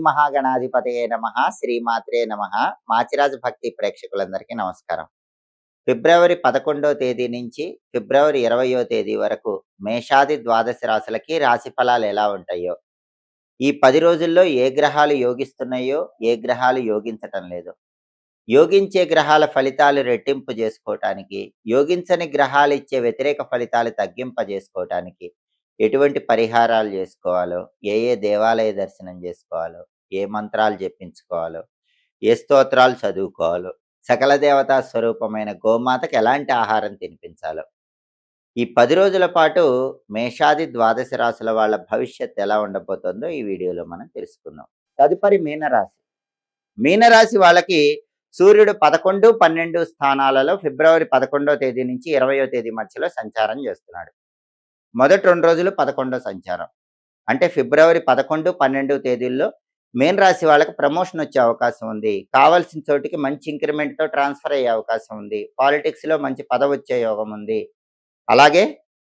మహాగణాధిపతయే నమః. శ్రీమాత్రే నమః. మాచిరాజు భక్తి ప్రేక్షకులందరికీ నమస్కారం. ఫిబ్రవరి 11వ తేదీ నుంచి ఫిబ్రవరి 20వ తేదీ వరకు మేషాది ద్వాదశ రాశులకి రాశి ఫలాలు ఎలా ఉంటాయో, ఈ 10 రోజుల్లో ఏ గ్రహాలు యోగిస్తున్నాయో, ఏ గ్రహాలు యోగించటం లేదో, యోగించే గ్రహాల ఫలితాలు రెట్టింపు చేసుకోవటానికి, యోగించని గ్రహాలు ఇచ్చే వ్యతిరేక ఫలితాలు తగ్గింపజేసుకోవటానికి ఎటువంటి పరిహారాలు చేసుకోవాలో, ఏ ఏ దేవాలయ దర్శనం చేసుకోవాలో, ఏ మంత్రాలు జపించుకోవాలో, ఏ స్తోత్రాలు చదువుకోవాలో, సకల దేవతా స్వరూపమైన గోమాతకు ఎలాంటి ఆహారం తినిపించాలో, ఈ 10 రోజుల పాటు మేషాది ద్వాదశ రాశుల వాళ్ళ భవిష్యత్తు ఎలా ఉండబోతుందో ఈ వీడియోలో మనం తెలుసుకుందాం. తదుపరి మీనరాశి. మీనరాశి వాళ్ళకి సూర్యుడు 11, 12 స్థానాలలో ఫిబ్రవరి 11వ తేదీ నుంచి 20వ తేదీ మధ్యలో సంచారం చేస్తున్నాడు. మొదటి 2 రోజులు 11వ సంచారం. అంటే ఫిబ్రవరి 11, 12 తేదీల్లో మీన రాశి వాళ్ళకి ప్రమోషన్ వచ్చే అవకాశం ఉంది. కావాల్సిన చోటికి మంచి ఇంక్రిమెంట్‌తో ట్రాన్స్‌ఫర్ అయ్యే అవకాశం ఉంది. పాలిటిక్స్‌లో మంచి పదవి వచ్చే యోగం ఉంది. అలాగే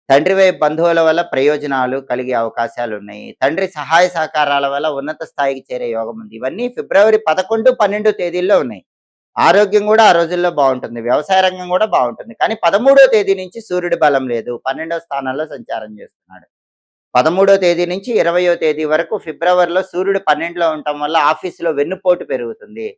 తండ్రి వైపు బంధువుల వల్ల ప్రయోజనాలు కలిగే అవకాశాలు ఉన్నాయి. తండ్రి సహాయ సహకారాల వల్ల ఉన్నత స్థాయికి చేరే యోగం ఉంది. ఇవన్నీ ఫిబ్రవరి 11, 12 తేదీల్లో ఉన్నాయి. ఆరోగ్యం కూడా ఆ రోజుల్లో బాగుంటుంది. వ్యవసాయ రంగం కూడా బాగుంటుంది. కానీ 13వ తేదీ నుంచి సూర్యుడి బలం లేదు. 12వ స్థానంలో సంచారం చేస్తున్నాడు. 13వ తేదీ నుంచి 20వ తేదీ వరకు ఫిబ్రవరిలో సూర్యుడు 12లో ఉండటం వల్ల ఆఫీసులో వెన్నుపోటు పెరుగుతుంది.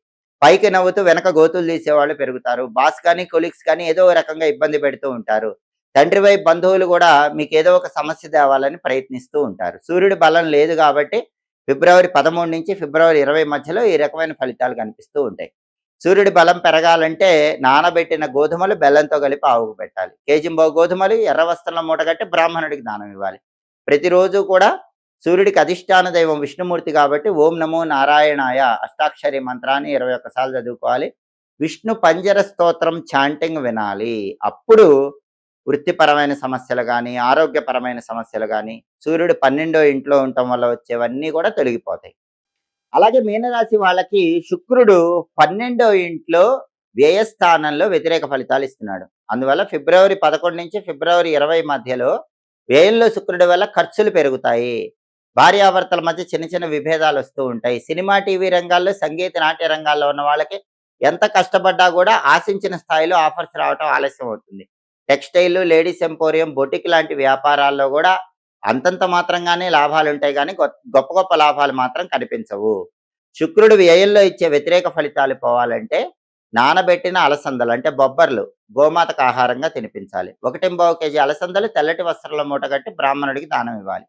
పైకి నవ్వుతూ వెనక గోతులు తీసేవాళ్ళు పెరుగుతారు. బాస్ కానీ కొలీగ్స్ కానీ ఏదో ఒక రకంగా ఇబ్బంది పెడుతూ ఉంటారు. తండ్రి వైపు బంధువులు కూడా మీకు ఏదో ఒక సమస్య తేవాలని ప్రయత్నిస్తూ ఉంటారు. సూర్యుడి బలం లేదు కాబట్టి ఫిబ్రవరి 13 నుంచి ఫిబ్రవరి 20 మధ్యలో ఈ రకమైన ఫలితాలు కనిపిస్తూ ఉంటాయి. సూర్యుడి బలం పెరగాలంటే నానబెట్టిన గోధుమలు బెల్లంతో కలిపి ఆవుకు పెట్టాలి. కేజింబావు గోధుమలు ఎర్ర వస్త్రంలో మూటగట్టి బ్రాహ్మణుడికి దానం ఇవ్వాలి. ప్రతిరోజు కూడా సూర్యుడికి అధిష్టాన దైవం విష్ణుమూర్తి కాబట్టి ఓం నమో నారాయణాయ అష్టాక్షరి మంత్రాన్ని 21 సార్లు చదువుకోవాలి. విష్ణు పంజర స్తోత్రం చాంటింగ్ వినాలి. అప్పుడు వృత్తిపరమైన సమస్యలు కానీ, ఆరోగ్యపరమైన సమస్యలు కానీ, సూర్యుడు 12వ ఇంట్లో ఉండటం వల్ల వచ్చేవన్నీ కూడా తొలగిపోతాయి. అలాగే మీనరాశి వాళ్ళకి శుక్రుడు 12వ ఇంట్లో వ్యయస్థానంలో వ్యతిరేక ఫలితాలు ఇస్తున్నాడు. అందువల్ల ఫిబ్రవరి 11 నుంచి ఫిబ్రవరి 20 మధ్యలో వ్యయంలో శుక్రుడి వల్ల ఖర్చులు పెరుగుతాయి. భార్యాభర్తల మధ్య చిన్న చిన్న విభేదాలు వస్తూ ఉంటాయి. సినిమా, టీవీ రంగాల్లో, సంగీత నాట్య రంగాల్లో ఉన్న వాళ్ళకి ఎంత కష్టపడ్డా కూడా ఆశించిన స్థాయిలో ఆఫర్స్ రావటం ఆలస్యం అవుతుంది. టెక్స్టైల్, లేడీస్ ఎంపోరియం, బొటిక్ లాంటి వ్యాపారాల్లో కూడా అంతంత మాత్రంగానే లాభాలు ఉంటాయి కానీ గొప్ప గొప్ప లాభాలు మాత్రం కనిపించవు. శుక్రుడు వ్యయంలో ఇచ్చే వ్యతిరేక ఫలితాలు పోవాలంటే నానబెట్టిన అలసందలు అంటే బొబ్బర్లు గోమాతకు ఆహారంగా తినిపించాలి. 1.25 కేజీ అలసందలు తెల్లటి వస్త్రంలో మూటగట్టి బ్రాహ్మణుడికి దానం ఇవ్వాలి.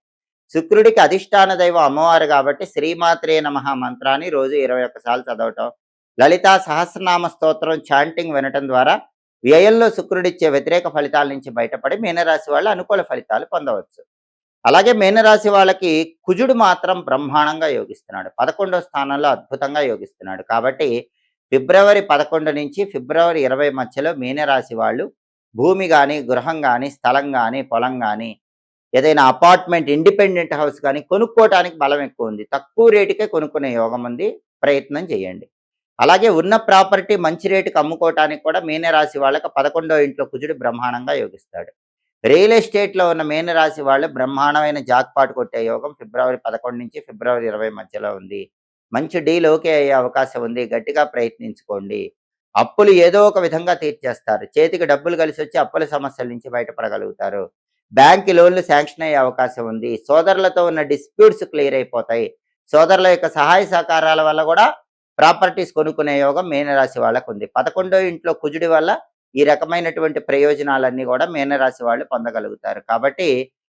శుక్రుడికి అధిష్టాన దైవం అమ్మవారు కాబట్టి శ్రీమాత్రే నమః మంత్రాన్ని రోజు 21 సార్లు చదవటం, లలితా సహస్రనామ స్తోత్రం చాంటింగ్ వినటం ద్వారా వ్యయంలో శుక్రుడిచ్చే వ్యతిరేక ఫలితాల నుంచి బయటపడి మీనరాశి వాళ్ళు అనుకూల ఫలితాలు పొందవచ్చు. అలాగే మీనరాశి వాళ్ళకి కుజుడు మాత్రం బ్రహ్మాండంగా యోగిస్తున్నాడు. 11వ స్థానంలో అద్భుతంగా యోగిస్తున్నాడు. కాబట్టి ఫిబ్రవరి 11 నుంచి ఫిబ్రవరి 20 మధ్యలో మీనరాశి వాళ్ళు భూమి కానీ, గృహం కానీ, స్థలం కానీ, పొలం కానీ, ఏదైనా అపార్ట్మెంట్, ఇండిపెండెంట్ హౌస్ కానీ కొనుక్కోవటానికి బలం ఎక్కువ ఉంది. తక్కువ రేటుకే కొనుక్కునే యోగం ఉంది. ప్రయత్నం చేయండి. అలాగే ఉన్న ప్రాపర్టీ మంచి రేటుకి అమ్ముకోవటానికి కూడా మీనరాశి వాళ్ళకి 11వ ఇంట్లో కుజుడు బ్రహ్మాండంగా యోగిస్తాడు. రియల్ ఎస్టేట్లో ఉన్న మీనరాశి వాళ్ళు బ్రహ్మాండమైన జాక్పాట్ కొట్టే యోగం ఫిబ్రవరి 11 నుంచి ఫిబ్రవరి 20 మధ్యలో ఉంది. మంచి డీల్ ఓకే అయ్యే అవకాశం ఉంది. గట్టిగా ప్రయత్నించుకోండి. అప్పులు ఏదో ఒక విధంగా తీర్చేస్తారు. చేతికి డబ్బులు కలిసి వచ్చి అప్పుల సమస్యల నుంచి బయటపడగలుగుతారు. బ్యాంక్ లోన్లు శాంక్షన్ అయ్యే అవకాశం ఉంది. సోదరులతో ఉన్న డిస్ప్యూట్స్ క్లియర్ అయిపోతాయి. సోదరుల యొక్క సహాయ సహకారాల వల్ల కూడా ప్రాపర్టీస్ కొనుక్కునే యోగం మీనరాశి వాళ్ళకు ఉంది. 11వ ఇంట్లో కుజుడి వల్ల ఈ రకమైనటువంటి ప్రయోజనాలన్నీ కూడా మీనరాశి వాళ్ళు పొందగలుగుతారు. కాబట్టి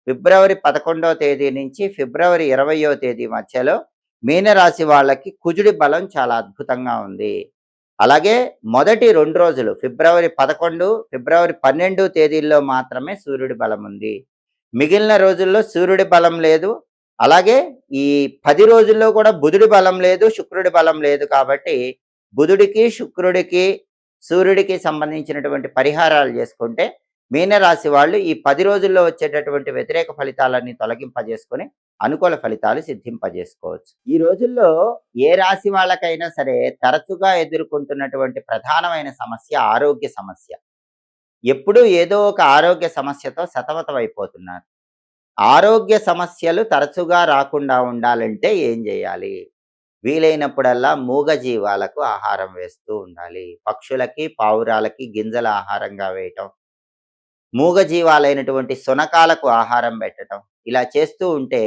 ఫిబ్రవరి 11వ తేదీ నుంచి ఫిబ్రవరి 20వ తేదీ మధ్యలో మీనరాశి వాళ్ళకి కుజుడి బలం చాలా అద్భుతంగా ఉంది. అలాగే మొదటి 2 రోజులు ఫిబ్రవరి 11, ఫిబ్రవరి 12 తేదీల్లో మాత్రమే సూర్యుడి బలం ఉంది. మిగిలిన రోజుల్లో సూర్యుడి బలం లేదు. అలాగే ఈ 10 రోజుల్లో కూడా బుధుడి బలం లేదు, శుక్రుడి బలం లేదు. కాబట్టి బుధుడికి, శుక్రుడికి, సూర్యుడికి సంబంధించినటువంటి పరిహారాలు చేసుకుంటే మీనరాశి వాళ్ళు ఈ 10 రోజుల్లో వచ్చేటటువంటి వ్యతిరేక ఫలితాలన్నీ తొలగింపజేసుకొని అనుకూల ఫలితాలు సిద్ధింపజేసుకోవచ్చు. ఈ రోజుల్లో ఏ రాశి వాళ్ళకైనా సరే తరచుగా ఎదుర్కొంటున్నటువంటి ప్రధానమైన సమస్య ఆరోగ్య సమస్య. ఎప్పుడూ ఏదో ఒక ఆరోగ్య సమస్యతో సతమతమైపోతున్నారు. ఆరోగ్య సమస్యలు తరచుగా రాకుండా ఉండాలంటే ఏం చేయాలి? వీలైనప్పుడల్లా మూగజీవాలకు ఆహారం వేస్తూ ఉండాలి. పక్షులకి, పావురాలకి గింజల ఆహారంగా వేయటం, మూగజీవాలైనటువంటి శునకాలకు ఆహారం పెట్టటం, ఇలా చేస్తూ ఉంటే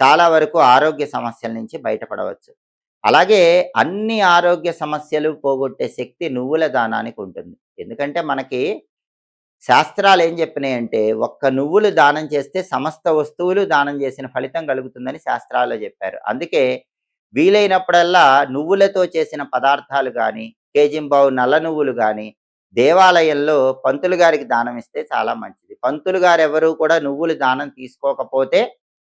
చాలా వరకు ఆరోగ్య సమస్యల నుంచి బయటపడవచ్చు. అలాగే అన్ని ఆరోగ్య సమస్యలు పోగొట్టే శక్తి నువ్వుల దానానికి ఉంటుంది. ఎందుకంటే మనకి శాస్త్రాలు ఏం చెప్పినాయంటే, ఒక్క నువ్వులు దానం చేస్తే సమస్త వస్తువులు దానం చేసిన ఫలితం కలుగుతుందని శాస్త్రాల్లో చెప్పారు. అందుకే వీలైనప్పుడల్లా నువ్వులతో చేసిన పదార్థాలు గాని, కేజింబావు నల్ల నువ్వులు గాని, దేవాలయంలో పంతులు గారికి దానం ఇస్తే చాలా మంచిది. పంతులు గారెవరూ కూడా నువ్వులు దానం తీసుకోకపోతే,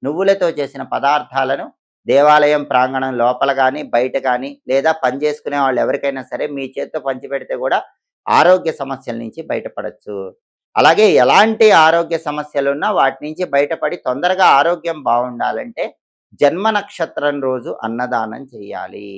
నువ్వులతో చేసిన పదార్థాలను దేవాలయం ప్రాంగణం లోపల గాని, బయట గాని, లేదా పని చేసుకునే వాళ్ళు ఎవరికైనా సరే మీ చేత్తో పంచిపెడితే కూడా ఆరోగ్య సమస్యల నుంచి బయటపడొచ్చు. అలాగే ఎలాంటి ఆరోగ్య సమస్యలున్నా వాటి నుంచి బయటపడి తొందరగా ఆరోగ్యం బావుండాలంటే జన్మ నక్షత్రం రోజు అన్నదానం చేయాలి.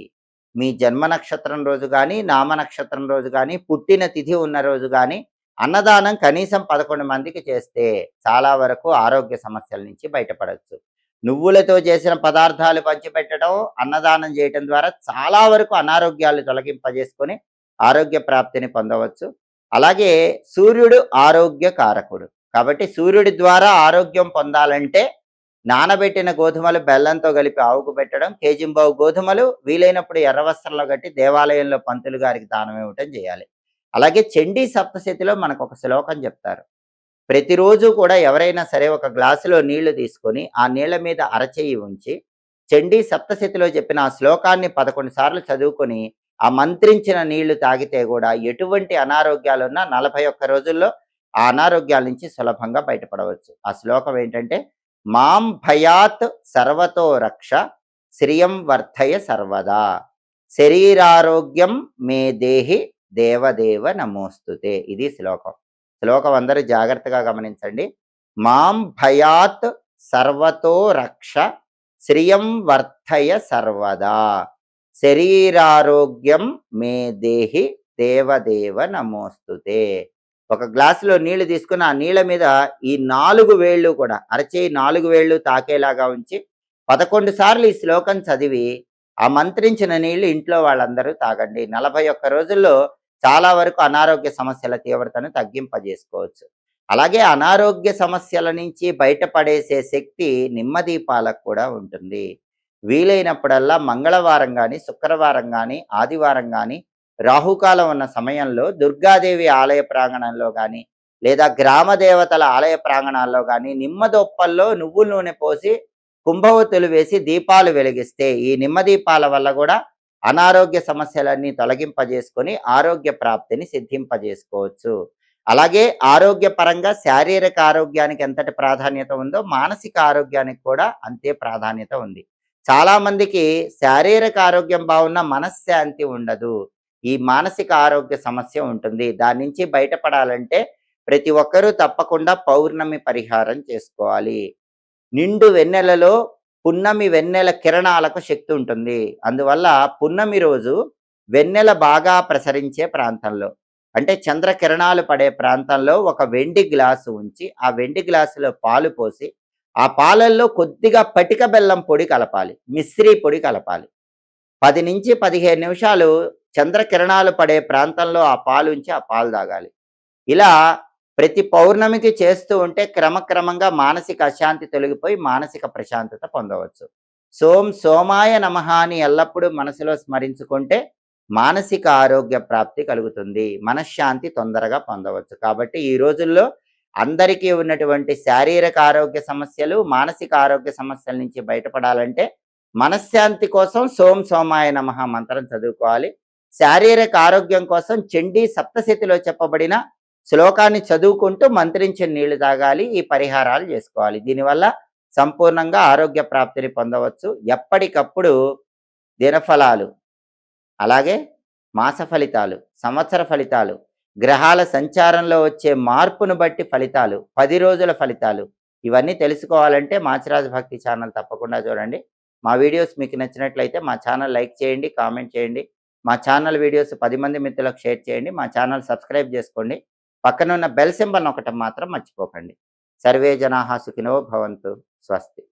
మీ జన్మ నక్షత్రం రోజు గాని, నామ నక్షత్రం రోజు గాని, పుట్టిన తిథి ఉన్న రోజు గాని అన్నదానం కనీసం 11 మందికి చేస్తే చాలా వరకు ఆరోగ్య సమస్యల నుంచి బయటపడొచ్చు. నువ్వులతో చేసిన పదార్థాలు పంచిపెట్టడం, అన్నదానం చేయటం ద్వారా చాలా వరకు అనారోగ్యాలు తొలగింపజేసుకొని ఆరోగ్య ప్రాప్తిని పొందవచ్చు. అలాగే సూర్యుడు ఆరోగ్య కారకుడు. కాబట్టి సూర్యుడి ద్వారా ఆరోగ్యం పొందాలంటే నానబెట్టిన గోధుమలు బెల్లంతో కలిపి ఆవుకు పెట్టడం, కేజింబావు గోధుమలు వీలైనప్పుడు ఎర్ర వస్త్రంలో కట్టి దేవాలయంలో పంతులు గారికి దానం ఇవ్వటం చేయాలి. అలాగే చండీ సప్తశతిలో మనకు ఒక శ్లోకం చెప్తారు. ప్రతిరోజు కూడా ఎవరైనా సరే ఒక గ్లాసులో నీళ్లు తీసుకొని ఆ నీళ్ల మీద అరచెయ్యి ఉంచి చండీ సప్తశతిలో చెప్పిన ఆ శ్లోకాన్ని 11 సార్లు చదువుకొని ఆ మంత్రించిన నీళ్లు తాగితే కూడా ఎటువంటి అనారోగ్యాలున్నా 41 రోజుల్లో ఆ అనారోగ్యాల నుంచి సులభంగా బయటపడవచ్చు. ఆ శ్లోకం ఏంటంటే, మాం భయాత్ సర్వతో రక్ష శ్రియం వర్ధయ సర్వదా శరీరారోగ్యం మే దేహి దేవదేవ నమోస్తుతే. ఇది శ్లోకం. శ్లోకం అందరూ జాగ్రత్తగా గమనించండి. మాం భయాత్ సర్వతో రక్ష శ్రియం వర్ధయ సర్వదా శరీరారోగ్యం మే దేహి దేవదేవ నమోస్తుతే. ఒక గ్లాసులో నీళ్లు తీసుకుని ఆ నీళ్ళ మీద ఈ 4 వేళ్ళు కూడా అరచేయి 4 వేళ్ళు తాకేలాగా ఉంచి 11 సార్లు ఈ శ్లోకం చదివి ఆ మంత్రించిన నీళ్లు ఇంట్లో వాళ్ళందరూ తాగండి. 41 రోజుల్లో చాలా వరకు అనారోగ్య సమస్యల తీవ్రతను తగ్గింపజేసుకోవచ్చు. అలాగే అనారోగ్య సమస్యల నుంచి బయటపడేసే శక్తి నిమ్మదీపాలకు కూడా ఉంటుంది. వీలైనప్పుడల్లా మంగళవారం కానీ, శుక్రవారం కానీ, ఆదివారం కానీ, రాహుకాలం ఉన్న సమయంలో దుర్గాదేవి ఆలయ ప్రాంగణంలో కానీ, లేదా గ్రామ దేవతల ఆలయ ప్రాంగణాల్లో కానీ నిమ్మదొప్పల్లో నువ్వుల నూనె పోసి కుంభవతులు వేసి దీపాలు వెలిగిస్తే ఈ నిమ్మ దీపాల వల్ల కూడా అనారోగ్య సమస్యలన్నీ తొలగింపజేసుకొని ఆరోగ్య ప్రాప్తిని సిద్ధింపజేసుకోవచ్చు. అలాగే ఆరోగ్యపరంగా శారీరక ఆరోగ్యానికి ఎంతటి ప్రాధాన్యత ఉందో మానసిక ఆరోగ్యానికి కూడా అంతే ప్రాధాన్యత ఉంది. చాలా మందికి శారీరక ఆరోగ్యం బాగున్నా మనశ్శాంతి ఉండదు. ఈ మానసిక ఆరోగ్య సమస్య ఉంటుంది. దాని నుంచి బయటపడాలంటే ప్రతి ఒక్కరూ తప్పకుండా పౌర్ణమి పరిహారం చేసుకోవాలి. నిండు వెన్నెలలో పున్నమి వెన్నెల కిరణాలకు శక్తి ఉంటుంది. అందువల్ల పున్నమి రోజు వెన్నెల బాగా ప్రసరించే ప్రాంతంలో, అంటే చంద్రకిరణాలు పడే ప్రాంతంలో ఒక వెండి గ్లాసు ఉంచి ఆ వెండి గ్లాసులో పాలు పోసి ఆ పాలల్లో కొద్దిగా పటిక బెల్లం పొడి కలపాలి, మిశ్రీ పొడి కలపాలి. 10 నుంచి 15 నిమిషాలు చంద్రకిరణాలు పడే ప్రాంతంలో ఆ పాలు ఉంచి ఆ పాలు తాగాలి. ఇలా ప్రతి పౌర్ణమికి చేస్తూ ఉంటే క్రమక్రమంగా మానసిక అశాంతి తొలగిపోయి మానసిక ప్రశాంతత పొందవచ్చు. సోమాయ నమః అని ఎల్లప్పుడూ మనసులో స్మరించుకుంటే మానసిక ఆరోగ్య ప్రాప్తి కలుగుతుంది. మనశ్శాంతి తొందరగా పొందవచ్చు. కాబట్టి ఈ రోజుల్లో అందరికీ ఉన్నటువంటి శారీరక ఆరోగ్య సమస్యలు, మానసిక ఆరోగ్య సమస్యల నుంచి బయటపడాలంటే మనశ్శాంతి కోసం సోమాయ నమః మంత్రం చదువుకోవాలి. శారీరక ఆరోగ్యం కోసం చండీ సప్తశతిలో చెప్పబడిన శ్లోకాన్ని చదువుకుంటూ మంత్రించిన నీళ్లు తాగాలి. ఈ పరిహారాలు చేసుకోవాలి. దీనివల్ల సంపూర్ణంగా ఆరోగ్య ప్రాప్తిని పొందవచ్చు. ఎప్పటికప్పుడు దినఫలాలు, అలాగే మాస ఫలితాలు, సంవత్సర ఫలితాలు, గ్రహాల సంచారంలో వచ్చే మార్పును బట్టి ఫలితాలు, 10 రోజుల ఫలితాలు, ఇవన్నీ తెలుసుకోవాలంటే మాచిరాజు భక్తి ఛానల్ తప్పకుండా చూడండి. మా వీడియోస్ మీకు నచ్చినట్లయితే మా ఛానల్ లైక్ చేయండి, కామెంట్ చేయండి. మా ఛానల్ వీడియోస్ 10 మంది మిత్రులకు షేర్ చేయండి. మా ఛానల్ సబ్స్క్రైబ్ చేసుకోండి. పక్కన ఉన్న బెల్ సింబల్ నొక్కటం మాత్రం మర్చిపోకండి. సర్వే జనాః సుఖినో భవంతు. స్వస్తి.